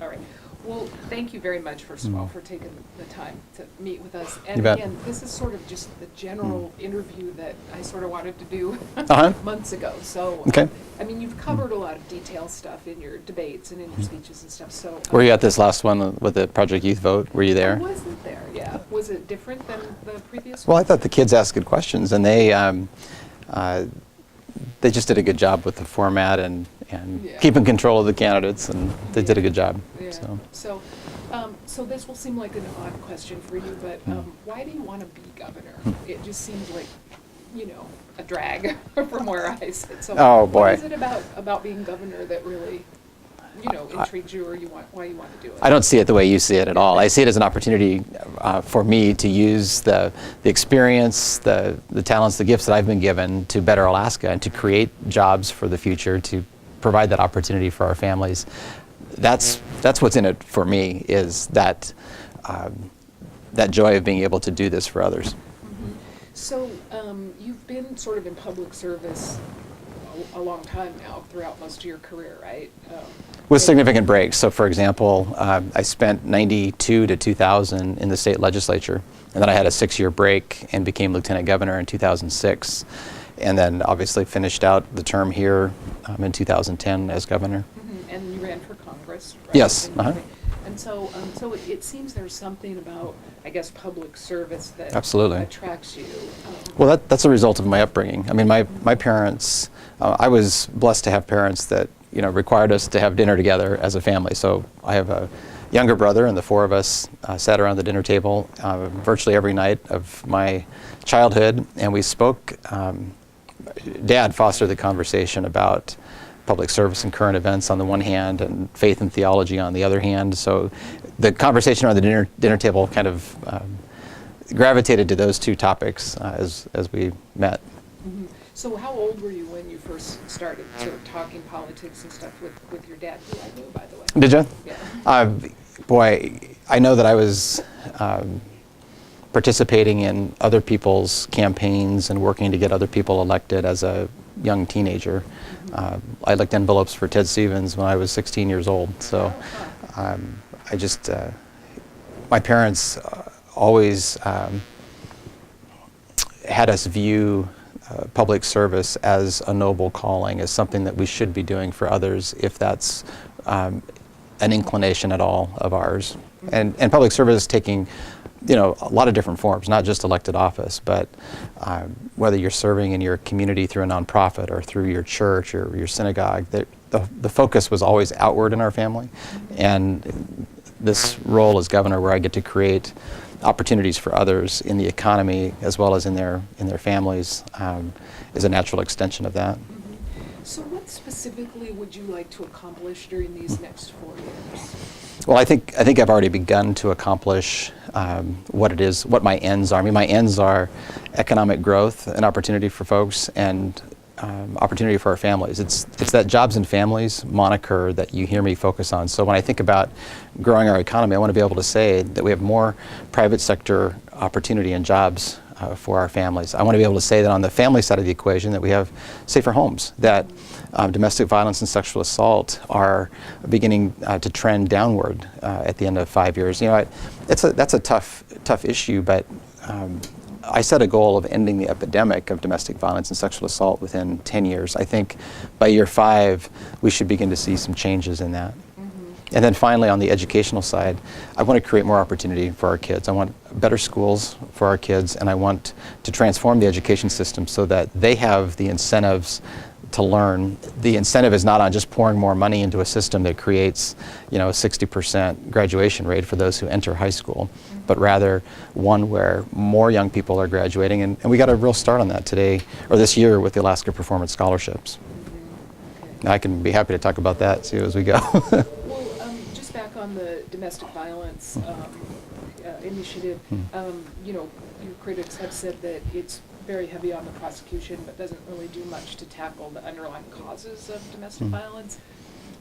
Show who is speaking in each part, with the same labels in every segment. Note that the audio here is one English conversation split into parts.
Speaker 1: All right. Well, thank you very much, first of all, for taking the time to meet with us. And
Speaker 2: You bet.
Speaker 1: again, this is sort of just the general interview that I sort of wanted to do months ago. So,
Speaker 2: Okay.
Speaker 1: I mean, you've covered a lot of detailed stuff in your debates and in your speeches and stuff. So,
Speaker 2: Were you at this last one with the Project Youth Vote? Were you
Speaker 1: I
Speaker 2: there?
Speaker 1: wasn't there, yeah. Was it different than the previous
Speaker 2: Well,
Speaker 1: one?
Speaker 2: I thought the kids asked good questions, and they just did a good job with the format and
Speaker 1: Yeah.
Speaker 2: keeping control of the candidates, and they did a good job.
Speaker 1: Yeah. So this will seem like an odd question for you, but why do you want to be governor? It just seems like, a drag from where I sit. So
Speaker 2: Oh, boy.
Speaker 1: What is it about being governor that really, intrigues you, or why you want to do it?
Speaker 2: I don't see it the way you see it at all. I see it as an opportunity for me to use the experience, the talents, the gifts that I've been given to better Alaska and to create jobs for the future, to provide that opportunity for our families. That's what's in it for me, is that joy of being able to do this for others.
Speaker 1: Mm-hmm. So you've been sort of in public service a long time now, throughout most of your career, right?
Speaker 2: With significant breaks. So, for example, I spent 92 to 2000 in the state legislature, and then I had a 6-year break and became lieutenant governor in 2006, and then obviously finished out the term here in 2010 as governor.
Speaker 1: Mm-hmm. And you ran for Congress, right?
Speaker 2: Yes.
Speaker 1: And so it seems there's something about, I guess, public service that
Speaker 2: Absolutely.
Speaker 1: attracts you.
Speaker 2: Well, that's a result of my upbringing. I mean, my parents, I was blessed to have parents that, required us to have dinner together as a family. So I have a younger brother, and the four of us sat around the dinner table virtually every night of my childhood, and we spoke. Dad fostered the conversation about public service and current events on the one hand, and faith and theology on the other hand. So the conversation around the dinner table kind of gravitated to those two topics as we met.
Speaker 1: Mm-hmm. So how old were you when you first started sort of talking politics and stuff with your dad, who I knew, by the way?
Speaker 2: Did you?
Speaker 1: Yeah.
Speaker 2: Boy, I know that I was participating in other people's campaigns and working to get other people elected as a young teenager. I licked envelopes for Ted Stevens when I was 16 years old. So my parents always had us view public service as a noble calling, as something that we should be doing for others, if that's an inclination at all of ours. And public service taking a lot of different forms, not just elected office, but whether you're serving in your community through a nonprofit or through your church or your synagogue, the focus was always outward in our family. And this role as governor, where I get to create opportunities for others in the economy as well as in their families, is a natural extension of that.
Speaker 1: Mm-hmm. So what specifically would you like to accomplish during these next 4 years?
Speaker 2: Well, I think I've already begun to accomplish what my ends are. I mean, my ends are economic growth and opportunity for folks, and opportunity for our families. It's that jobs and families moniker that you hear me focus on. So when I think about growing our economy, I want to be able to say that we have more private sector opportunity and jobs for our families. I want to be able to say that on the family side of the equation that we have safer homes, that domestic violence and sexual assault are beginning to trend downward at the end of 5 years. That's a tough issue, but I set a goal of ending the epidemic of domestic violence and sexual assault within 10 years. I think by year 5, we should begin to see some changes in that. Mm-hmm. And then finally, on the educational side, I want to create more opportunity for our kids. I want better schools for our kids, and I want to transform the education system so that they have the incentives to learn. The incentive is not on just pouring more money into a system that creates, a 60% graduation rate for those who enter high school, but rather one where more young people are graduating, and we got a real start on that today, or this year, with the Alaska Performance Scholarships. Okay. I can be happy to talk about that too as we go.
Speaker 1: Well, just back on the domestic violence initiative, your critics have said that it's very heavy on the prosecution, but doesn't really do much to tackle the underlying causes of domestic violence.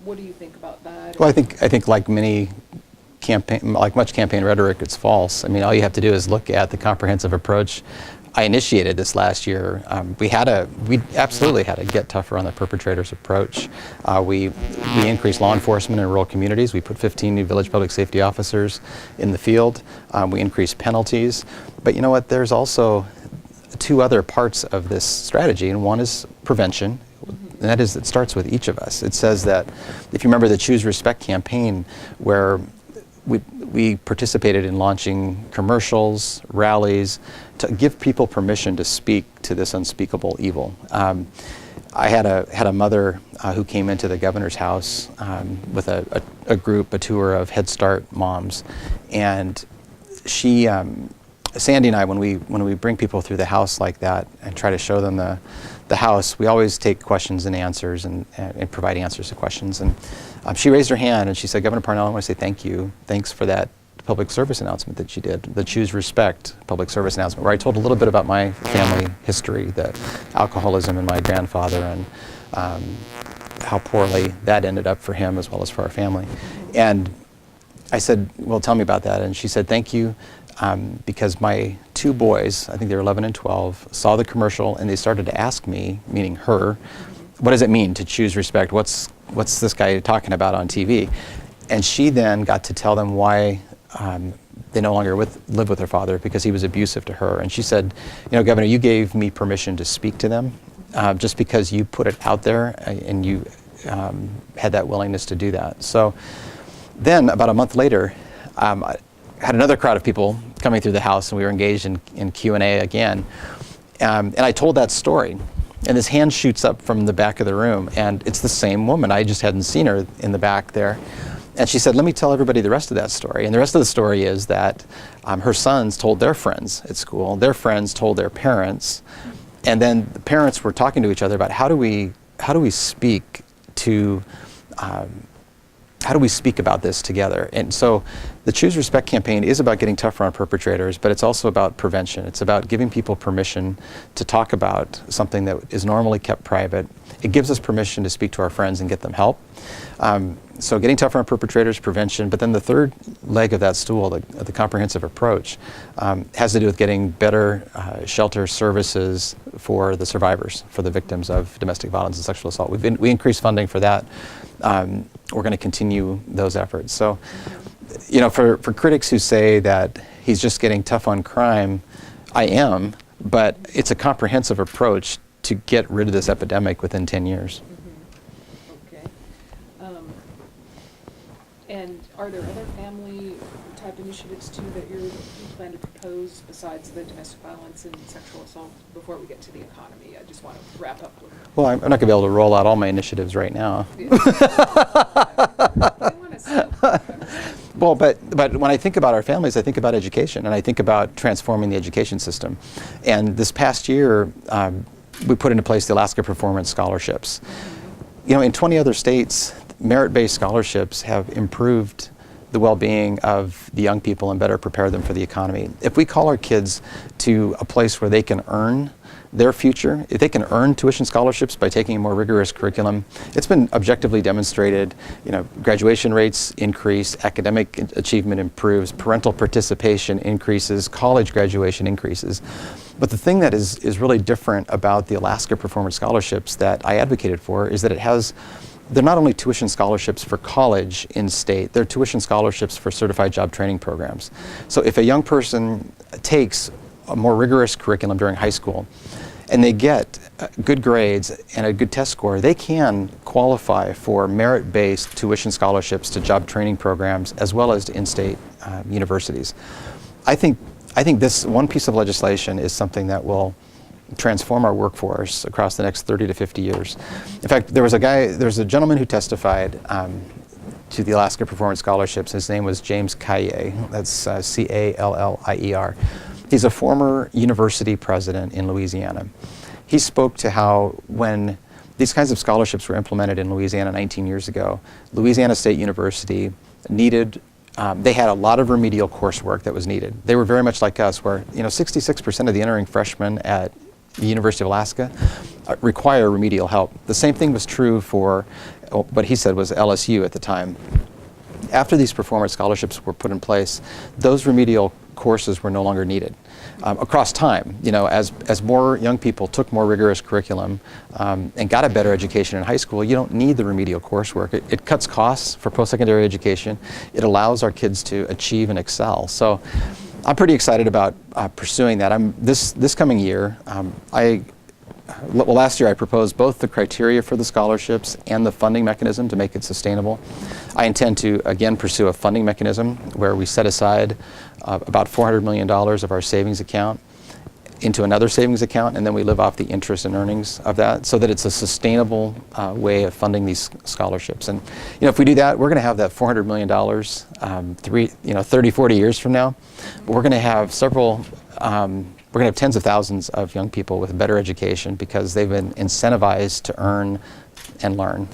Speaker 1: What do you think about that?
Speaker 2: Well, I think like much campaign rhetoric, it's false. I mean, all you have to do is look at the comprehensive approach I initiated this last year. We absolutely had to get tougher on the perpetrators approach. We increased law enforcement in rural communities. We put 15 new village public safety officers in the field. We increased penalties. But you know what? There's also two other parts of this strategy, and one is prevention. And that is, it starts with each of us. It says that, if you remember the Choose Respect campaign, where we participated in launching commercials, rallies, to give people permission to speak to this unspeakable evil. I had a mother who came into the governor's house with a group, a tour of Head Start moms, and she, Sandy and I, when we bring people through the house like that and try to show them the house, we always take questions and answers and provide answers to questions. And she raised her hand and she said, "Governor Parnell, I want to say thank you. Thanks for that public service announcement that you did, the Choose Respect public service announcement, where I told a little bit about my family history, the alcoholism in my grandfather, and how poorly that ended up for him as well as for our family." And I said, "Well, tell me about that." And she said, "Thank you, because my two boys, I think they were 11 and 12, saw the commercial and they started to ask me," meaning her, "what does it mean to choose respect? What's this guy talking about on TV?" And she then got to tell them why they no longer live with their father, because he was abusive to her. And she said, "You know, Governor, you gave me permission to speak to them just because you put it out there and you had that willingness to do that." So then about a month later, I had another crowd of people coming through the house, and we were engaged in Q&A again. And I told that story. And this hand shoots up from the back of the room, and it's the same woman. I just hadn't seen her in the back there. And she said, "Let me tell everybody the rest of that story." And the rest of the story is that her sons told their friends at school, their friends told their parents, and then the parents were talking to each other about how do we speak to how do we speak about this together? And so the Choose Respect campaign is about getting tougher on perpetrators, but it's also about prevention. It's about giving people permission to talk about something that is normally kept private. It gives us permission to speak to our friends and get them help. So getting tougher on perpetrators, prevention, but then the third leg of that stool, the comprehensive approach, has to do with getting better shelter services for the survivors, for the victims of domestic violence and sexual assault. We increased funding for that. We're going to continue those efforts. So, you know, for critics who say that he's just getting tough on crime, I am, but it's a comprehensive approach to get rid of this epidemic within 10 years.
Speaker 1: Okay. And are there other family type initiatives too that you plan to propose besides the domestic violence and sexual assault before we get to the economy? I just want to wrap up with.
Speaker 2: Well, I'm not going to be able to roll out all my initiatives right now. Well, but when I think about our families, I think about education, and I think about transforming the education system. And this past year, we put into place the Alaska Performance Scholarships. You know, in 20 other states, merit-based scholarships have improved the well-being of the young people and better prepare them for the economy. If we call our kids to a place where they can earn their future, if they can earn tuition scholarships by taking a more rigorous curriculum, it's been objectively demonstrated, you know, graduation rates increase, academic achievement improves, parental participation increases, college graduation increases. But the thing that is really different about the Alaska Performance Scholarships that I advocated for is that they're not only tuition scholarships for college in state, they're tuition scholarships for certified job training programs. So if a young person takes a more rigorous curriculum during high school and they get good grades and a good test score, they can qualify for merit-based tuition scholarships to job training programs as well as to in-state universities. I think this one piece of legislation is something that will transform our workforce across the next 30 to 50 years. In fact, there's a gentleman who testified to the Alaska Performance Scholarships. His name was James Callier. That's Callier. He's a former university president in Louisiana. He spoke to how when these kinds of scholarships were implemented in Louisiana 19 years ago, Louisiana State University needed they had a lot of remedial coursework that was needed. They were very much like us, where 66% of the entering freshmen at the University of Alaska require remedial help. The same thing was true for what he said was LSU at the time. after these performance scholarships were put in place, those remedial courses were no longer needed. Across time, as more young people took more rigorous curriculum and got a better education in high school, you don't need the remedial coursework. It cuts costs for post-secondary education. It allows our kids to achieve and excel. So I'm pretty excited about pursuing that. This coming year, last year I proposed both the criteria for the scholarships and the funding mechanism to make it sustainable. I intend to again pursue a funding mechanism where we set aside about $400 million of our savings account into another savings account, and then we live off the interest and earnings of that, so that it's a sustainable way of funding these scholarships. And if we do that, we're going to have that $400 million 30, 40 years from now. But we're going to have we're going to have tens of thousands of young people with better education because they've been incentivized to earn and learn.